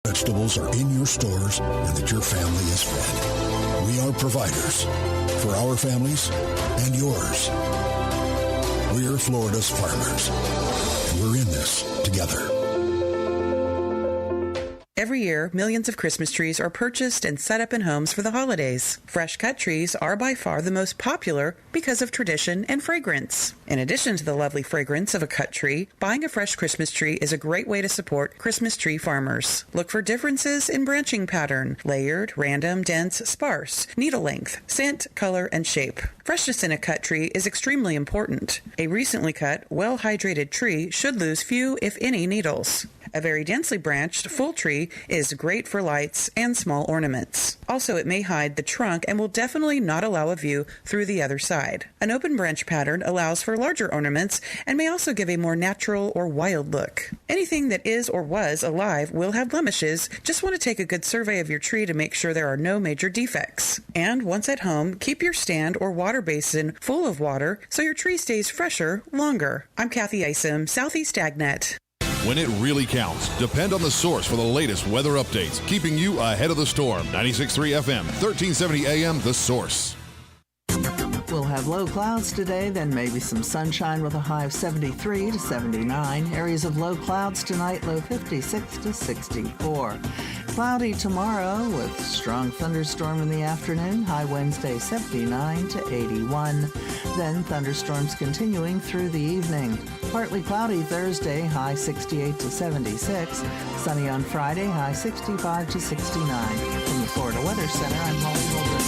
Vegetables are in your stores and that your family is fed. We are providers for our families and yours. We're Florida's farmers, and we're in this together. Every year, millions of Christmas trees are purchased and set up in homes for the holidays. Fresh-cut trees are by far the most popular because of tradition and fragrance. In addition to the lovely fragrance of a cut tree, buying a fresh Christmas tree is a great way to support Christmas tree farmers. Look for differences in branching pattern, layered, random, dense, sparse, needle length, scent, color, and shape. Freshness in a cut tree is extremely important. A recently cut, well-hydrated tree should lose few, if any, needles. A very densely branched, full tree is great for lights and small ornaments. Also, it may hide the trunk and will definitely not allow a view through the other side. An open branch pattern allows for larger ornaments and may also give a more natural or wild look. Anything that is or was alive will have blemishes. Just want to take a good survey of your tree to make sure there are no major defects. And once at home, keep your stand or water basin full of water so your tree stays fresher longer. I'm Kathy Isom, Southeast AgNet. When it really counts, depend on the source for the latest weather updates, keeping you ahead of the storm. 96.3 FM, 1370 AM, The Source. We'll have low clouds today, then maybe some sunshine with a high of 73 to 79. Areas of low clouds tonight, low 56 to 64. Cloudy tomorrow with strong thunderstorm in the afternoon, high Wednesday 79 to 81. Then thunderstorms continuing through the evening. Partly cloudy Thursday, high 68 to 76. Sunny on Friday, high 65 to 69. From the Florida Weather Center, I'm Holly Holden.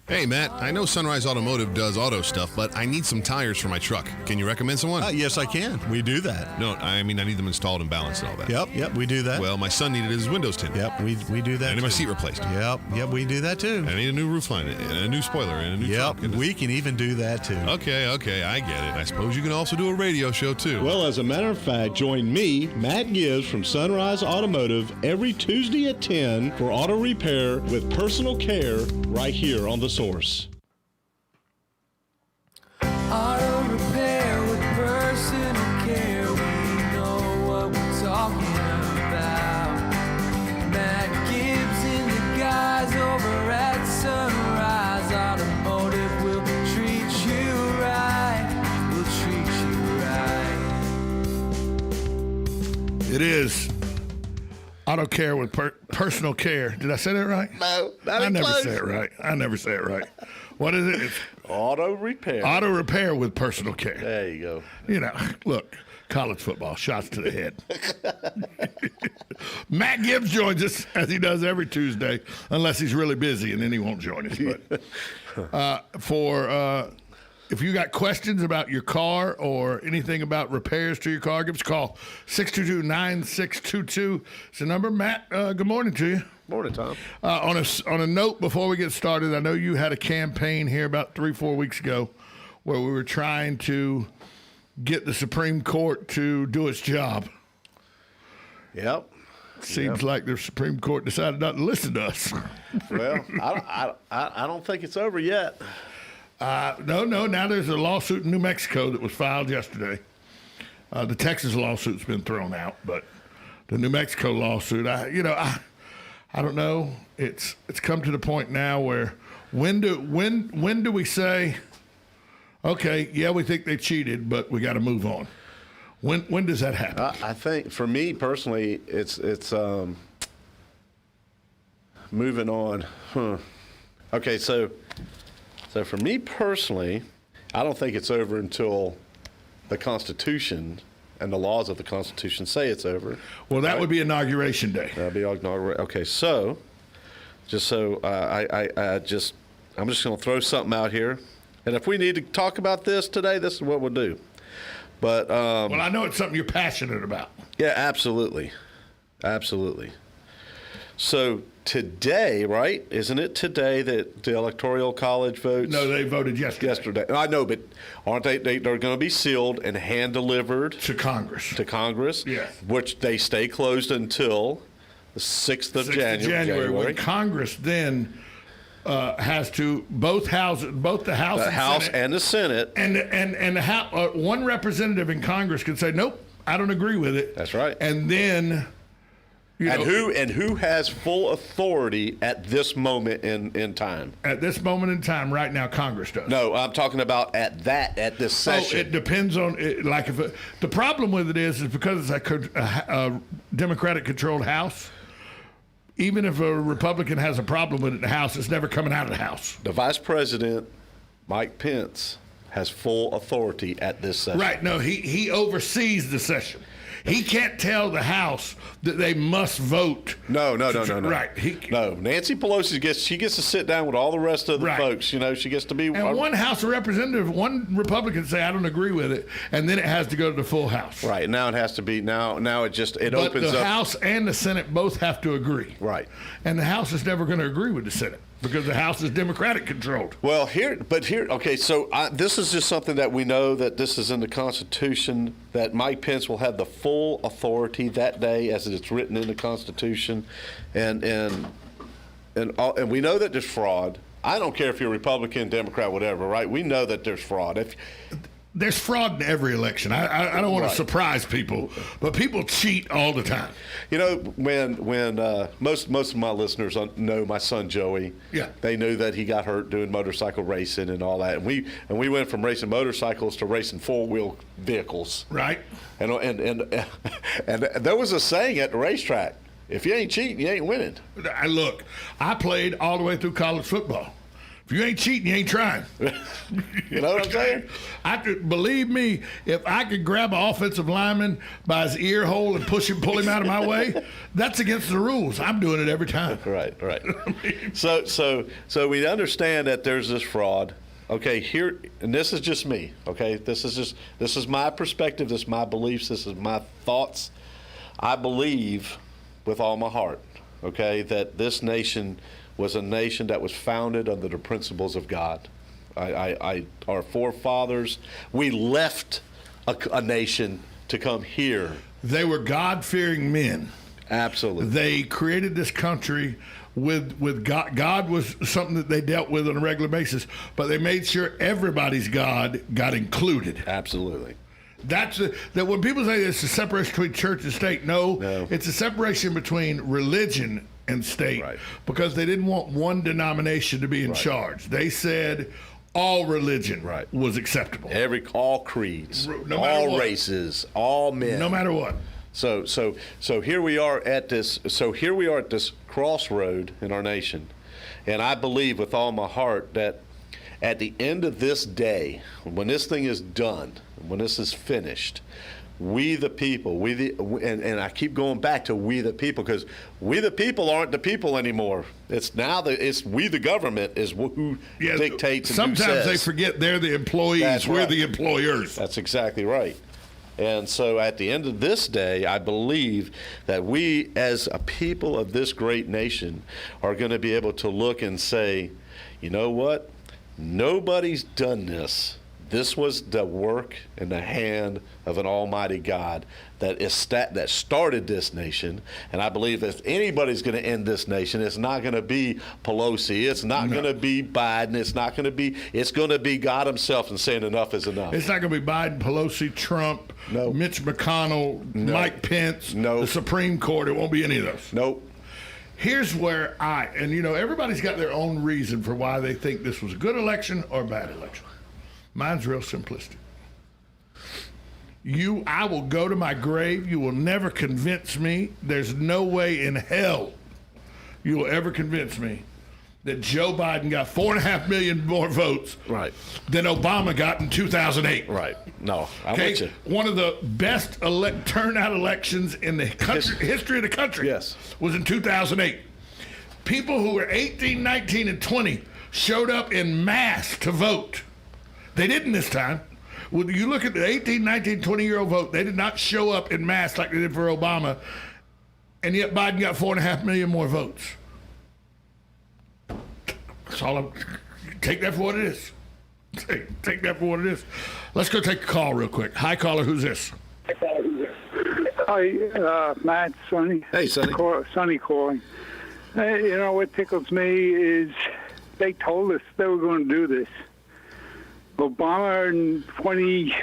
Hey, Matt, I know Sunrise Automotive does auto stuff, but I need some tires for my truck. Can you recommend someone? Yes, I can. We do that. No, I mean, I need them installed and balanced and all that. Yep, we do that. Well, my son needed his windows tinted. Yep, we do that. I need my seat replaced. Yep, we do that too. I need a new roof line and a new spoiler and a new truck. Yep, we can even do that too. Okay, I get it. I suppose you can also do a radio show too. Well, as a matter of fact, join me, Matt Gibbs from Sunrise Automotive, every Tuesday at 10 for auto repair with personal care right here on The Source. Auto repair with personal care. We know what we're talking about. Matt Gibbs and the guys over at Sunrise Automotive will treat you right. We'll treat you right. It is auto care with personal care. Did I say that right? No, I never say it right. I never say it right. What is it? It's auto repair. Auto repair with personal care. There you go. You know, look, college football, shots to the head. Matt Gibbs joins us, as he does every Tuesday, unless he's really busy, and then he won't join us. But if you got questions about your car or anything about repairs to your car, give us a call. 622-9622 is the number. Matt, good morning to you. Morning, Tom. On a note, before we get started, I know you had a campaign here about 3-4 weeks ago where we were trying to get the Supreme Court to do its job. Yep. Seems like the Supreme Court decided not to listen to us. Well, I don't think it's over yet. No. Now there's a lawsuit in New Mexico that was filed yesterday. The Texas lawsuit's been thrown out, but the New Mexico lawsuit, I don't know. It's come to the point now where when do we say, okay, yeah, we think they cheated, but we got to move on? When does that happen? I think for me personally, it's moving on. Okay, so for me personally, I don't think it's over until the Constitution and the laws of the Constitution say it's over. Well, that would be Inauguration Day. That'd be inauguration. Okay, so I'm just going to throw something out here, and if we need to talk about this today, this is what we'll do. But well, I know it's something you're passionate about. Yeah, absolutely. So today, right? Isn't it today that the Electoral College votes? No, they voted yesterday. I know, but aren't they? They're going to be sealed and hand delivered to Congress. Yes. Which they stay closed until the 6th of January. When Congress then has to both the House and the Senate, and the House, one representative in Congress can say, nope, I don't agree with it. That's right. And then And who has full authority at this moment in time? At this moment in time, right now, Congress does. No, I'm talking about at this session. It depends on the problem with it is because it's a Democratic-controlled House. Even if a Republican has a problem with it in the House, it's never coming out of the House. The Vice President, Mike Pence, has full authority at this session. Right. No, he oversees the session. He can't tell the House that they must vote. No. Right. No. Nancy Pelosi gets to sit down with all the rest of the folks. She gets to be. And one House representative, one Republican say, I don't agree with it, and then it has to go to the full House. Right. Now it has to be. Now it opens up. But the House and the Senate both have to agree. Right. And the House is never going to agree with the Senate, because the House is Democratic controlled. Well, okay, so this is just something that we know that this is in the Constitution, that Mike Pence will have the full authority that day as it's written in the Constitution. And we know that there's fraud. I don't care if you're Republican, Democrat, whatever, right? We know that there's fraud. There's fraud in every election. I don't want to surprise people, but people cheat all the time. When most of my listeners know my son Joey. Yeah. They knew that he got hurt doing motorcycle racing and all that. And we went from racing motorcycles to racing four-wheel vehicles. Right. And there was a saying at the racetrack: if you ain't cheating, you ain't winning. Look, I played all the way through college football. If you ain't cheating, you ain't trying. You know what I'm saying? Believe me, if I could grab an offensive lineman by his ear hole and pull him out of my way, that's against the rules. I'm doing it every time. Right. So we understand that there's this fraud. Okay, here, and this is just me. Okay, this is my perspective. This is my beliefs. This is my thoughts. I believe with all my heart, okay, that this nation was a nation that was founded under the principles of God. Our forefathers, we left a nation to come here. They were God-fearing men. Absolutely. They created this country with God. God was something that they dealt with on a regular basis, but they made sure everybody's God got included. Absolutely. That when people say it's a separation between church and state, no. It's a separation between religion and state, because they didn't want one denomination to be in charge. They said all religion was acceptable. All creeds, all races, all men, no matter what. So here we are at this. So here we are at this crossroad in our nation, and I believe with all my heart that at the end of this day, when this thing is done, when this is finished, we the people, and I keep going back to we the people, because we the people aren't the people anymore. It's now we the government is who dictates. And sometimes who says. They forget they're the employees. We're the employers. That's exactly right. And so at the end of this day, I believe that we as a people of this great nation are going to be able to look and say, you know what? Nobody's done this. This was the work and the hand of an almighty God that started this nation. And I believe if anybody's going to end this nation, it's not going to be Pelosi. It's not going to be Biden. It's going to be God himself and saying enough is enough. It's not going to be Biden, Pelosi, Trump, Mitch McConnell, Mike Pence, the Supreme Court. It won't be any of those. Nope. Here's where everybody's got their own reason for why they think this was a good election or a bad election. Mine's real simplistic. I will go to my grave. You will never convince me. There's no way in hell you will ever convince me that Joe Biden got 4.5 million more votes than Obama got in 2008. Right. No, I'm with you. One of the best turnout elections in the history of the country was in 2008. People who were 18, 19, and 20 showed up in mass to vote. They didn't this time. When you look at the 18, 19, 20-year-old vote, they did not show up in mass like they did for Obama, and yet Biden got 4.5 million more votes. That's all take that for what it is. Take that for what it is. Let's go take a call real quick. Hi, caller. Who's this? Hi, Matt, Sonny. Hey, Sonny. Sonny calling. What tickles me is they told us they were going to do this. Obama in 2016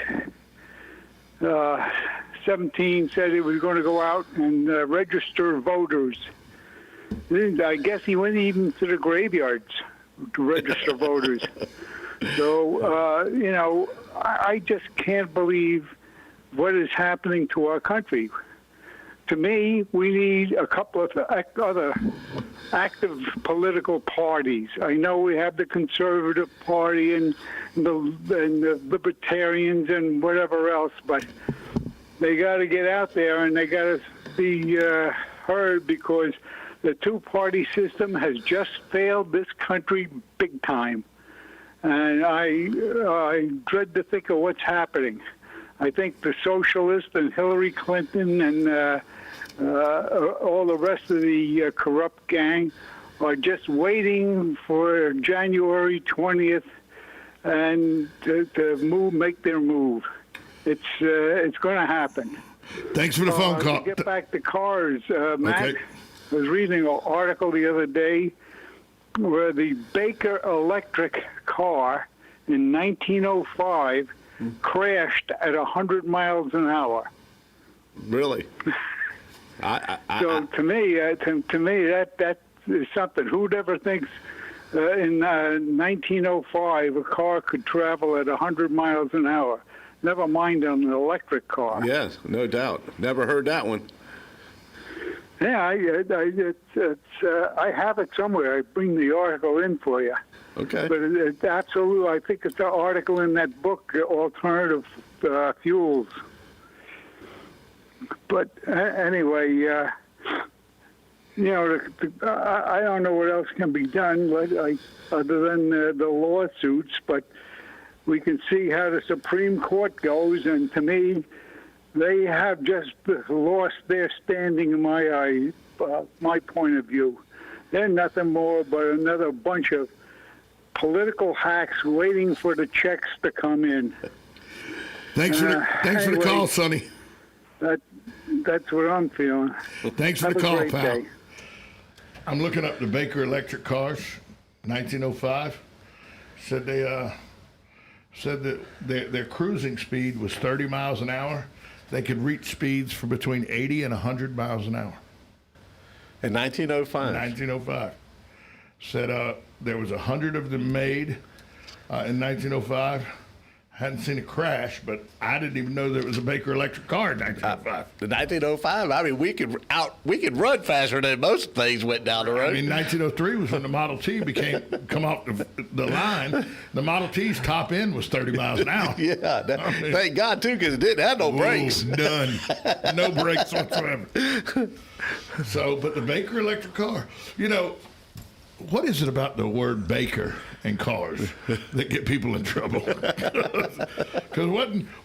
17 said he was going to go out and register voters. I guess he went even to the graveyards to register voters. So, I just can't believe what is happening to our country. To me, we need a couple of other active political parties. I know we have the Conservative Party and the Libertarians and whatever else, but they got to get out there and they got to be heard, because the two-party system has just failed this country big time. And I dread to think of what's happening. I think the socialists and Hillary Clinton and all the rest of the corrupt gang are just waiting for January 20th and to make their move. It's going to happen. Thanks for the phone call. To get back to cars, Matt, Okay. I was reading an article the other day where the Baker electric car in 1905 crashed at 100 miles an hour. Really? So to me, that is something. Who'd ever thinks in 1905 a car could travel at 100 miles an hour? Never mind on an electric car. Yes, no doubt. Never heard that one. Yeah, I have it somewhere. I bring the article in for you. Okay. But it's absolutely, I think it's an article in that book, Alternative Fuels. But anyway, I don't know what else can be done other than the lawsuits, but we can see how the Supreme Court goes, and to me, they have just lost their standing in my point of view. They're nothing more but another bunch of political hacks waiting for the checks to come in. Thanks for the call, Sonny. That's what I'm feeling. Well, thanks for Have the a call, great pal. day. I'm looking up the Baker electric cars, 1905. Said that their cruising speed was 30 miles an hour. They could reach speeds for between 80 and 100 miles an hour. In 1905? 1905. Said there was 100 of them made in 1905. Hadn't seen a crash, but I didn't even know there was a Baker electric car in 1905. The 1905, I mean, we could run faster than most things went down the road. I mean, 1903 was when the Model T come off the line. The Model T's top end was 30 miles an hour. Yeah, thank God, too, because it didn't have no brakes. None. No brakes whatsoever. So, but the Baker electric car, what is it about the word Baker and cars that get people in trouble? Because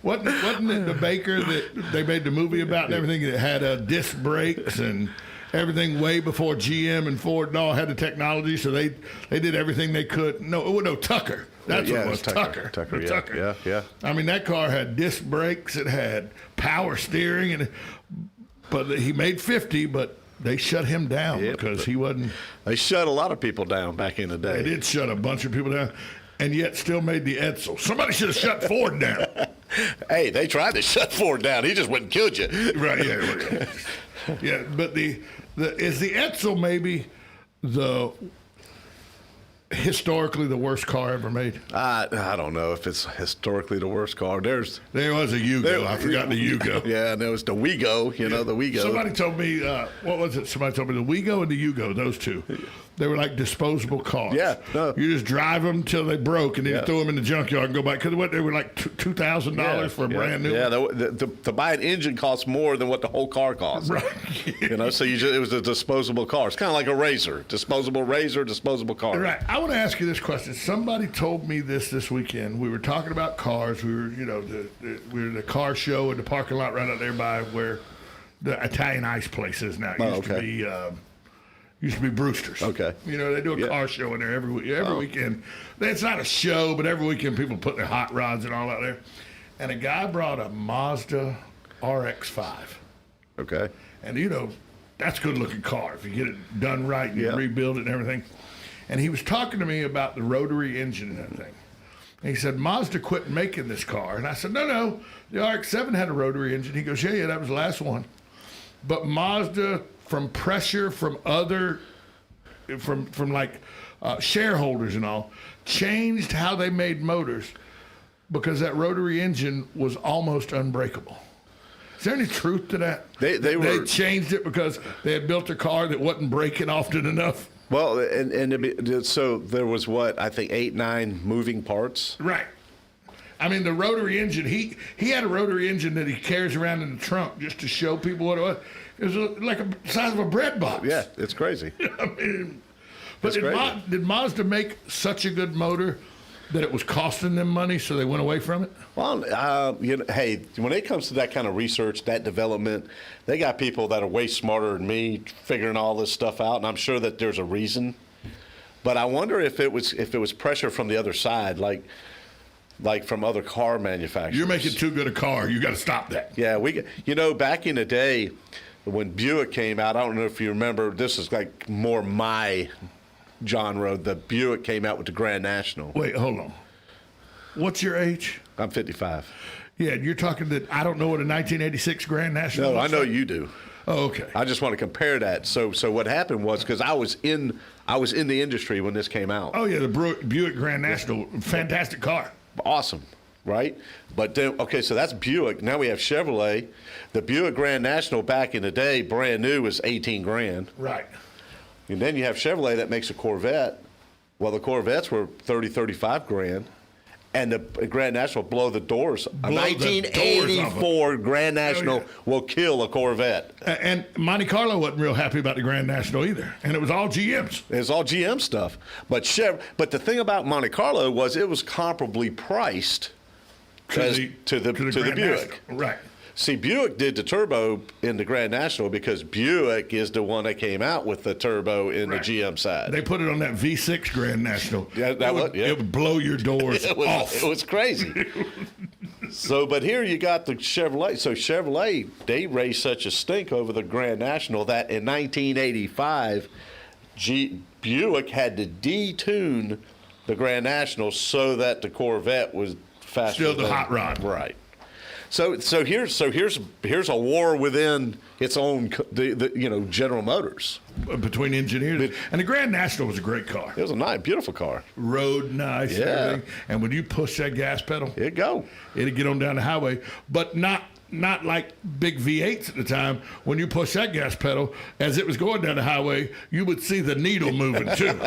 wasn't it the Baker that they made the movie about and everything that had disc brakes and everything way before GM and Ford and all had the technology, so they did everything they could. No, Tucker. That's what it was, Tucker. Tucker. Yeah. I mean, that car had disc brakes, it had power steering, but he made 50, but they shut him down because he wasn't. They shut a lot of people down back in the day. They did shut a bunch of people down, and yet still made the Edsel. Somebody should have shut Ford down. Hey, they tried to shut Ford down. He just went and killed you. Right, yeah. Yeah, but is the Edsel maybe the historically the worst car ever made? I don't know if it's historically the worst car. There was a Yugo. I forgot the Yugo. Yeah, and there was the Wego, the Wego. Somebody told me, what was it? Somebody told me the Wego and the Yugo, those two. They were like disposable cars. Yeah. No. You just drive them till they broke, and then you throw them in the junkyard and go back. Because they were like $2,000 for a brand new one. Yeah, to buy an engine costs more than what the whole car costs. Right. So it was a disposable car. It's kind of like a razor. Disposable razor, disposable car. Right. I want to ask you this question. Somebody told me this weekend. We were talking about cars. We were, we were at the car show in the parking lot right out there by where the Italian ice place is now. It used to be Brewster's. Okay. They do a car show in there every weekend. It's not a show, but every weekend people put their hot rods and all out there. And a guy brought a Mazda Rx-5. Okay. And, that's a good-looking car if you get it done right and you rebuild it and everything. And he was talking to me about the rotary engine and that thing. And he said, Mazda quit making this car. And I said, no, the RX-7 had a rotary engine. He goes, yeah, that was the last one. But Mazda, from pressure from shareholders and all, changed how they made motors because that rotary engine was almost unbreakable. Is there any truth to that? They changed it because they had built a car that wasn't breaking often enough? Well, and so there was I think 8, 9 moving parts. Right. I mean, the rotary engine, he had a rotary engine that he carries around in the trunk just to show people what it was. It was like the size of a bread box. Yeah, it's crazy. I mean, but did Mazda make such a good motor that it was costing them money, so they went away from it? Well, hey, when it comes to that kind of research, that development, they got people that are way smarter than me figuring all this stuff out, and I'm sure that there's a reason. But I wonder if it was pressure from the other side, like from other car manufacturers. You're making too good a car. You got to stop that. Yeah, back in the day when Buick came out, I don't know if you remember. This is like more my genre. The Buick came out with the Grand National. Wait, hold on. What's your age? I'm 55. Yeah, you're talking that I don't know what a 1986 Grand National No, I know like. you do. Oh, okay. I just want to compare that. So what happened was, because I was in the industry when this came out. Oh yeah, the Buick Grand National, fantastic car. Awesome, right? But then, okay, so that's Buick. Now we have Chevrolet. The Buick Grand National back in the day, brand new, was $18,000. Right. And then you have Chevrolet that makes a Corvette. Well, the Corvettes were $35,000, and the Grand National blow the doors. A 1984 Grand National will kill a Corvette. And Monte Carlo wasn't real happy about the Grand National either, and it was all GMs. It's all GM stuff. But the thing about Monte Carlo was it was comparably priced to the Buick. National. Right. See, Buick did the turbo in the Grand National because Buick is the one that came out with the turbo in the GM side. They put it on that V6 Grand National. Yeah, it would blow your doors off. It was crazy. But here you got the Chevrolet. So Chevrolet, they raised such a stink over the Grand National that in 1985, Buick had to detune the Grand National so that the Corvette was faster. Still the hot rod. Right. So here's a war within its own General Motors between engineers. And the Grand National was a great car. It was a nice, beautiful car. Rode nice, and everything. And when you push that gas pedal, it'd go. It'd get on down the highway, but not like big V8s at the time. When you push that gas pedal, as it was going down the highway, you would see the needle moving too.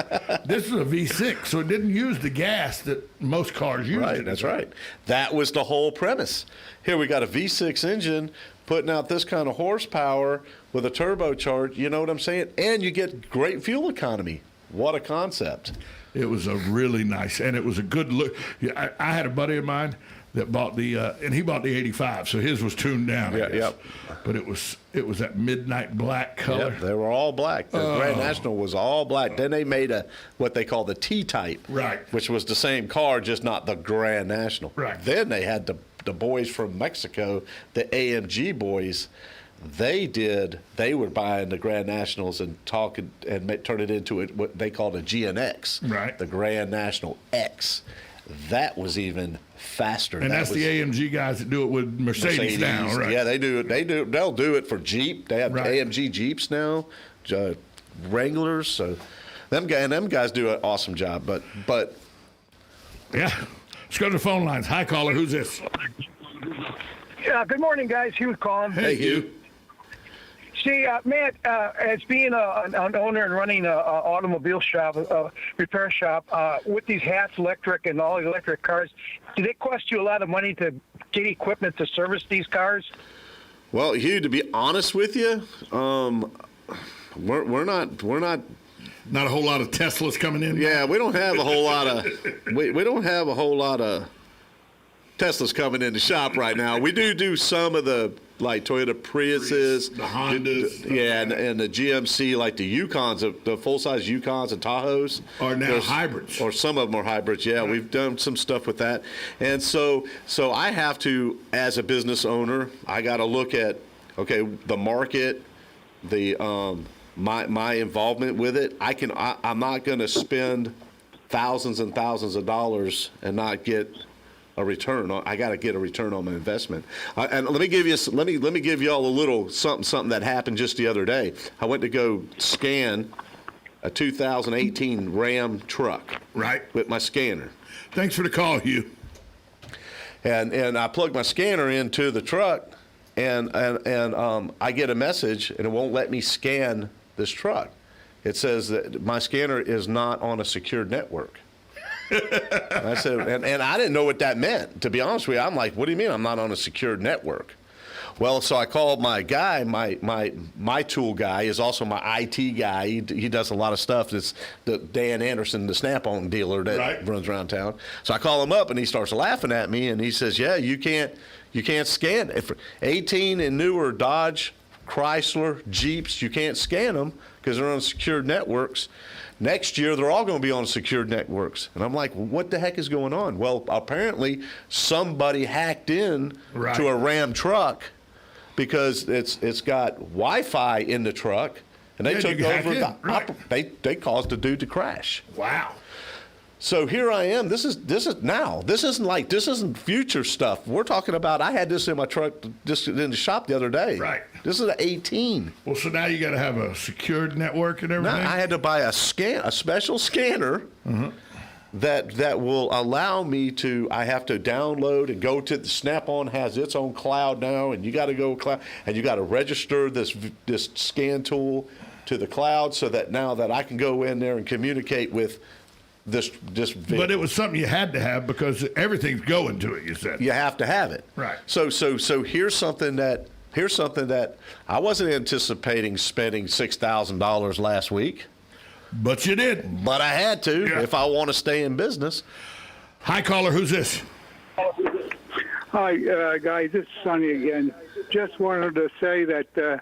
This is a V6, so it didn't use the gas that most cars use. Right, that's right. That was the whole premise. Here we got a V6 engine putting out this kind of horsepower with a turbocharged, you know what I'm saying? And you get great fuel economy. What a concept. It was a really nice, and it was a good look. Yeah, I had a buddy of mine that bought and he bought the 85, so his was tuned down. I guess. Yep. But it was that midnight black color. Yep, they were all black. The Grand National was all black. Then they made what they call the T-type, right? Which was the same car, just not the Grand National. Right. Then they had the boys from Mexico, the AMG boys. They were buying the Grand Nationals and turn it into what they called a GNX, right? The Grand National X. That was even faster. And that's the AMG guys that do it with Mercedes now, right? Yeah, they do it. They'll do it for Jeep. They have AMG Jeeps now, Wranglers. So them guys do an awesome job. But yeah, let's go to the phone lines. Hi, caller. Who's this? Yeah, good morning, guys. Hugh calling. Hey, Hugh. See, Matt, as being an owner and running an automobile shop, repair shop, with these Hats Electric and all electric cars, did it cost you a lot of money to get equipment to service these cars? Well, Hugh, to be honest with you, we're not. Not a whole lot of Teslas coming in. Yeah, we don't have a whole lot of. We don't have a whole lot of Teslas coming in the shop right now. We do some of the like Toyota Priuses, the Hondas, and the GMC, like the Yukons, the full-size Yukons and Tahoes are now hybrids, or some of them are hybrids. Yeah, we've done some stuff with that, and so I have to, as a business owner, I got to look at the market, the my involvement with it. I'm not going to spend thousands and thousands of dollars and not get a return. I got to get a return on my investment. And let me give you all a little something that happened just the other day. I went to go scan a 2018 Ram truck. Right. With my scanner. Thanks for the call, Hugh. And I plugged my scanner into the truck, and I get a message, and it won't let me scan this truck. It says that my scanner is not on a secured network. And I said, and I didn't know what that meant. To be honest with you, I'm like, what do you mean I'm not on a secured network? Well, so I called my guy, my tool guy is also my IT guy. He does a lot of stuff. That's the Dan Anderson, the Snap-on dealer that runs around town. So I call him up, and he starts laughing at me, and he says, yeah, you can't scan. If 18 and newer Dodge, Chrysler, Jeeps, you can't scan them because they're on secured networks. Next year, they're all going to be on secured networks. And I'm like, what the heck is going on? Well, apparently somebody hacked in to a Ram truck because it's got Wi-Fi in the truck, and they took over they caused the dude to crash. Wow. So here I am. This isn't future stuff. We're talking about, I had this in my truck just in the shop the other day. Right. This is an 18. Well, so now you got to have a secured network and everything? No, I had to buy a special scanner that will allow me to, I have to download and go to, the Snap-on has its own cloud now, and you got to go cloud, and you got to register this scan tool to the cloud so that now that I can go in there and communicate with this vehicle. But it was something you had to have because everything's going to it, you said. You have to have it. Right. So here's something that I wasn't anticipating spending $6,000 last week. But you did. But I had to if I want to stay in business. Hi, caller. Who's this? Hi, guys. It's Sonny again. Just wanted to say that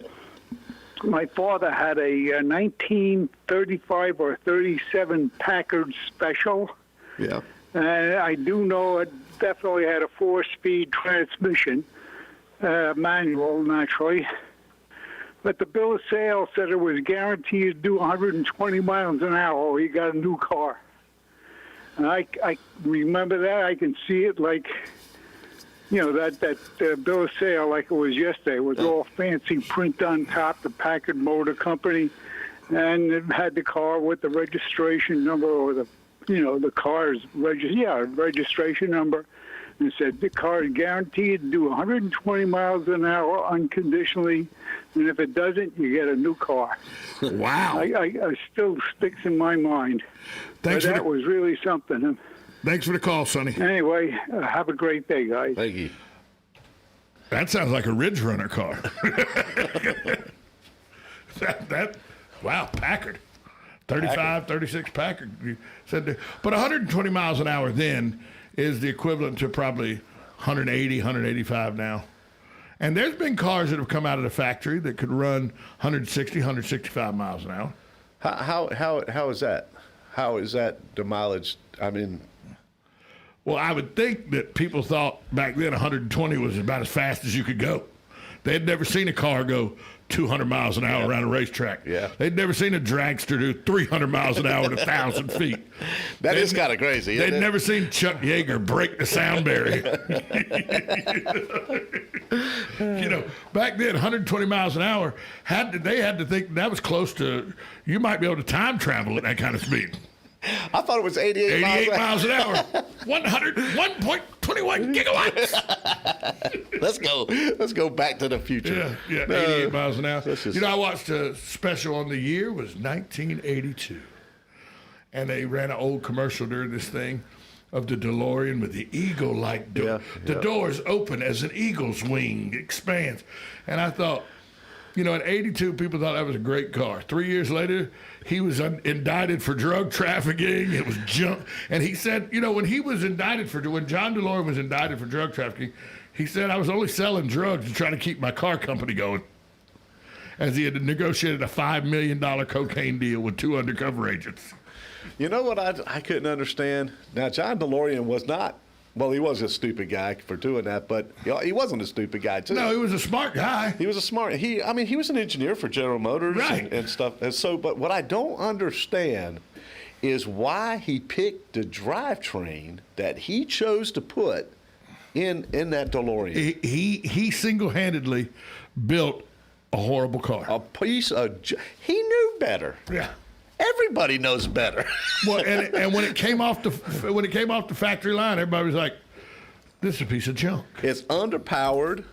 my father had a 1935 or 37 Packard Special. Yeah. And I do know it definitely had a 4-speed transmission, manual, naturally. But the bill of sale said it was guaranteed to do 120 miles an hour or he got a new car. And I remember that. I can see it like, that bill of sale like it was yesterday. It was all fancy print on top, the Packard Motor Company. And it had the car with the registration number or the car's registration number. And it said the car is guaranteed to do 120 miles an hour unconditionally, and if it doesn't, you get a new car. Wow. I still sticks in my mind. Thanks. That was really something. Thanks for the call, Sonny. Anyway, have a great day, guys. Thank you. That sounds like a Ridge Runner car. Wow, Packard. 35, 36 Packard. You said, but 120 miles an hour then is the equivalent to probably 180, 185 now. And there's been cars that have come out of the factory that could run 160, 165 miles an hour. How is that? How is that the mileage? I mean, well, I would think that people thought back then 120 was about as fast as you could go. They had never seen a car go 200 miles an hour around a racetrack. Yeah. They'd never seen a dragster do 300 miles an hour at 1,000 feet. That is kind of crazy. They'd never seen Chuck Yeager break the sound barrier. Back then, 120 miles an hour, they had to think that was close to, you might be able to time travel at that kind of speed. I thought it was 88 miles an hour. 1.21 gigawatts. Let's go back to the future. Yeah, 88 miles an hour. I watched a special on the year was 1982. And they ran an old commercial during this thing of the DeLorean with the eagle-like door. The doors open as an eagle's wing expands. And I thought, in 82, people thought that was a great car. 3 years later, he was indicted for drug trafficking. It was junk. And he said, when John DeLorean was indicted for drug trafficking, he said, I was only selling drugs to try to keep my car company going. As he had negotiated a $5 million cocaine deal with 2 undercover agents. You know what I couldn't understand? Now, John DeLorean was not. Well, he was a stupid guy for doing that, but he wasn't a stupid guy, too. No, he was a smart guy. He was a smart. He was an engineer for General Motors and stuff. And so, but what I don't understand is why he picked the drivetrain that he chose to put in that DeLorean. He single-handedly built a horrible car. A piece of... He knew better. Yeah. Everybody knows better. Well, and when it came off the factory line, everybody was like, "This is a piece of junk." It's underpowered,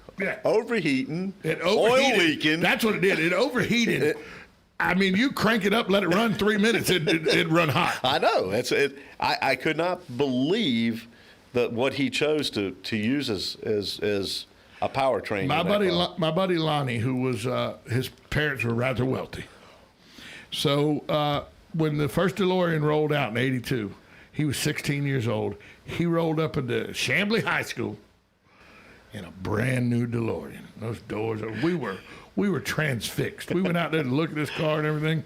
overheating, oil leaking. That's what it did. It overheated. I mean, you crank it up, let it run 3 minutes, it'd run hot. I know. I could not believe that what he chose to use as a powertrain. My buddy Lonnie, who was his parents were rather wealthy. So when the first DeLorean rolled out in '82, he was 16 years old. He rolled up into Chamblee High School in a brand new DeLorean. Those doors, we were transfixed. We went out there to look at this car and everything.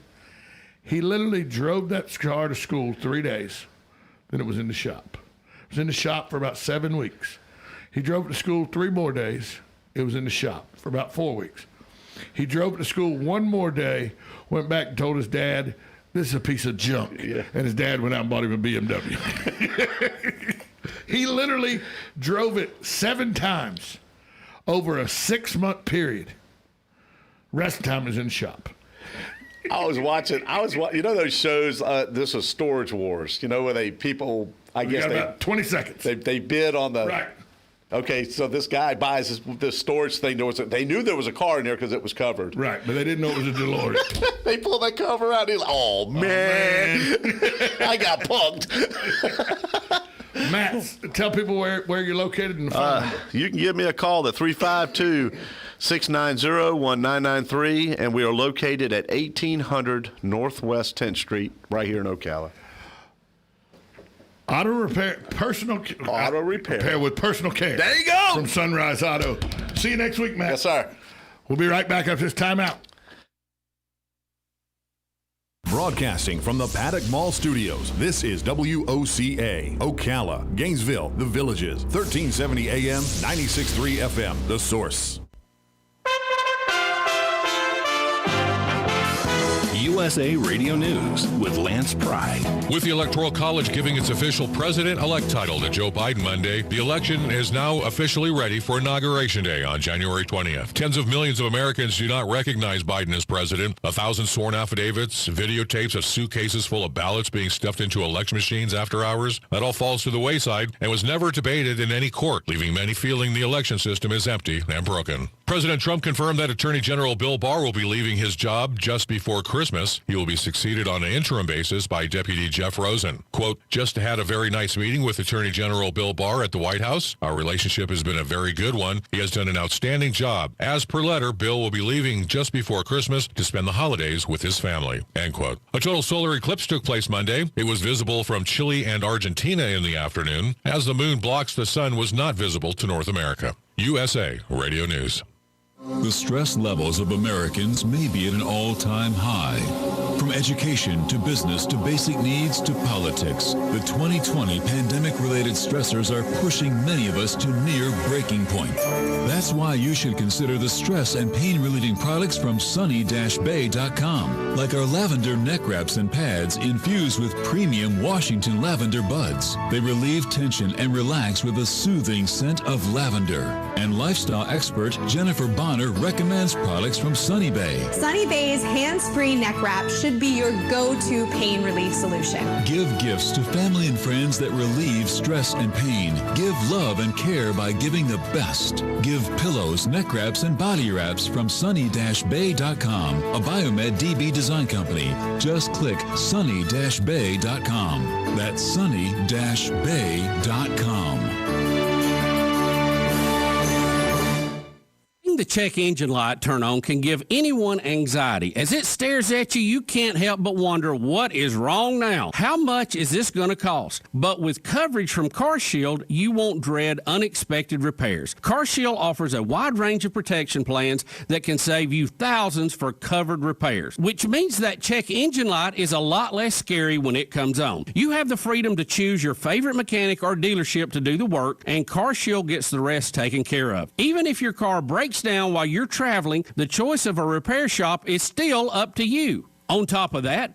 He literally drove that car to school 3 days. Then it was in the shop. It was in the shop for about 7 weeks. He drove it to school 3 more days. It was in the shop for about 4 weeks. He drove it to school 1 more day, went back and told his dad, "This is a piece of junk." Yeah. And his dad went out and bought him a BMW. He literally drove it 7 times over a 6-month period. Rest of the time was in the shop. I was watching, you know those shows, this is Storage Wars, you know, where I guess about 20 seconds. They bid on the... Right. Okay, so this guy buys this storage thing. They knew there was a car in there because it was covered. Right, but they didn't know it was a DeLorean. They pull that cover out. He's like, oh, man. I got punked. Matt, tell people where you're located and the phone number. You can give me a call at 352-690-1993, and we are located at 1800 Northwest 10th Street right here in Ocala. Auto repair, auto repair with personal care. There you go. From Sunrise Auto. See you next week, Matt. Yes, sir. We'll be right back after this timeout. Broadcasting from the Paddock Mall Studios, this is WOCA, Ocala, Gainesville, The Villages, 1370 AM, 96.3 FM, The Source. USA Radio News with Lance Pry. With the Electoral College giving its official president-elect title to Joe Biden Monday, the election is now officially ready for Inauguration Day on January 20th. Tens of millions of Americans do not recognize Biden as president. 1,000 sworn affidavits, videotapes of suitcases full of ballots being stuffed into election machines after hours. That all falls to the wayside and was never debated in any court, leaving many feeling the election system is empty and broken. President Trump confirmed that Attorney General Bill Barr will be leaving his job just before Christmas. He will be succeeded on an interim basis by Deputy Jeff Rosen. Quote, "Just had a very nice meeting with Attorney General Bill Barr at the White House. Our relationship has been a very good one. He has done an outstanding job. As per letter, Bill will be leaving just before Christmas to spend the holidays with his family." End quote. A total solar eclipse took place Monday. It was visible from Chile and Argentina in the afternoon. As the moon blocks the sun, was not visible to North America. USA Radio News. The stress levels of Americans may be at an all-time high. From education to business to basic needs to politics, the 2020 pandemic-related stressors are pushing many of us to near breaking point. That's why you should consider the stress and pain-relieving products from sunny-bay.com, like our lavender neck wraps and pads infused with premium Washington lavender buds. They relieve tension and relax with a soothing scent of lavender. And lifestyle expert Jennifer Bonner recommends products from Sunny Bay. Sunny Bay's hands-free neck wrap should be your go-to pain relief solution. Give gifts to family and friends that relieve stress and pain. Give love and care by giving the best. Give pillows, neck wraps, and body wraps from sunny-bay.com, a Biomed DB design company. Just click sunny-bay.com. That's sunny-bay.com. The check engine light turn on can give anyone anxiety. As it stares at you, you can't help but wonder what is wrong now. How much is this going to cost? But with coverage from CarShield, you won't dread unexpected repairs. CarShield offers a wide range of protection plans that can save you thousands for covered repairs, which means that check engine light is a lot less scary when it comes on. You have the freedom to choose your favorite mechanic or dealership to do the work, and CarShield gets the rest taken care of. Even if your car breaks down while you're traveling, the choice of a repair shop is still up to you. On top of that,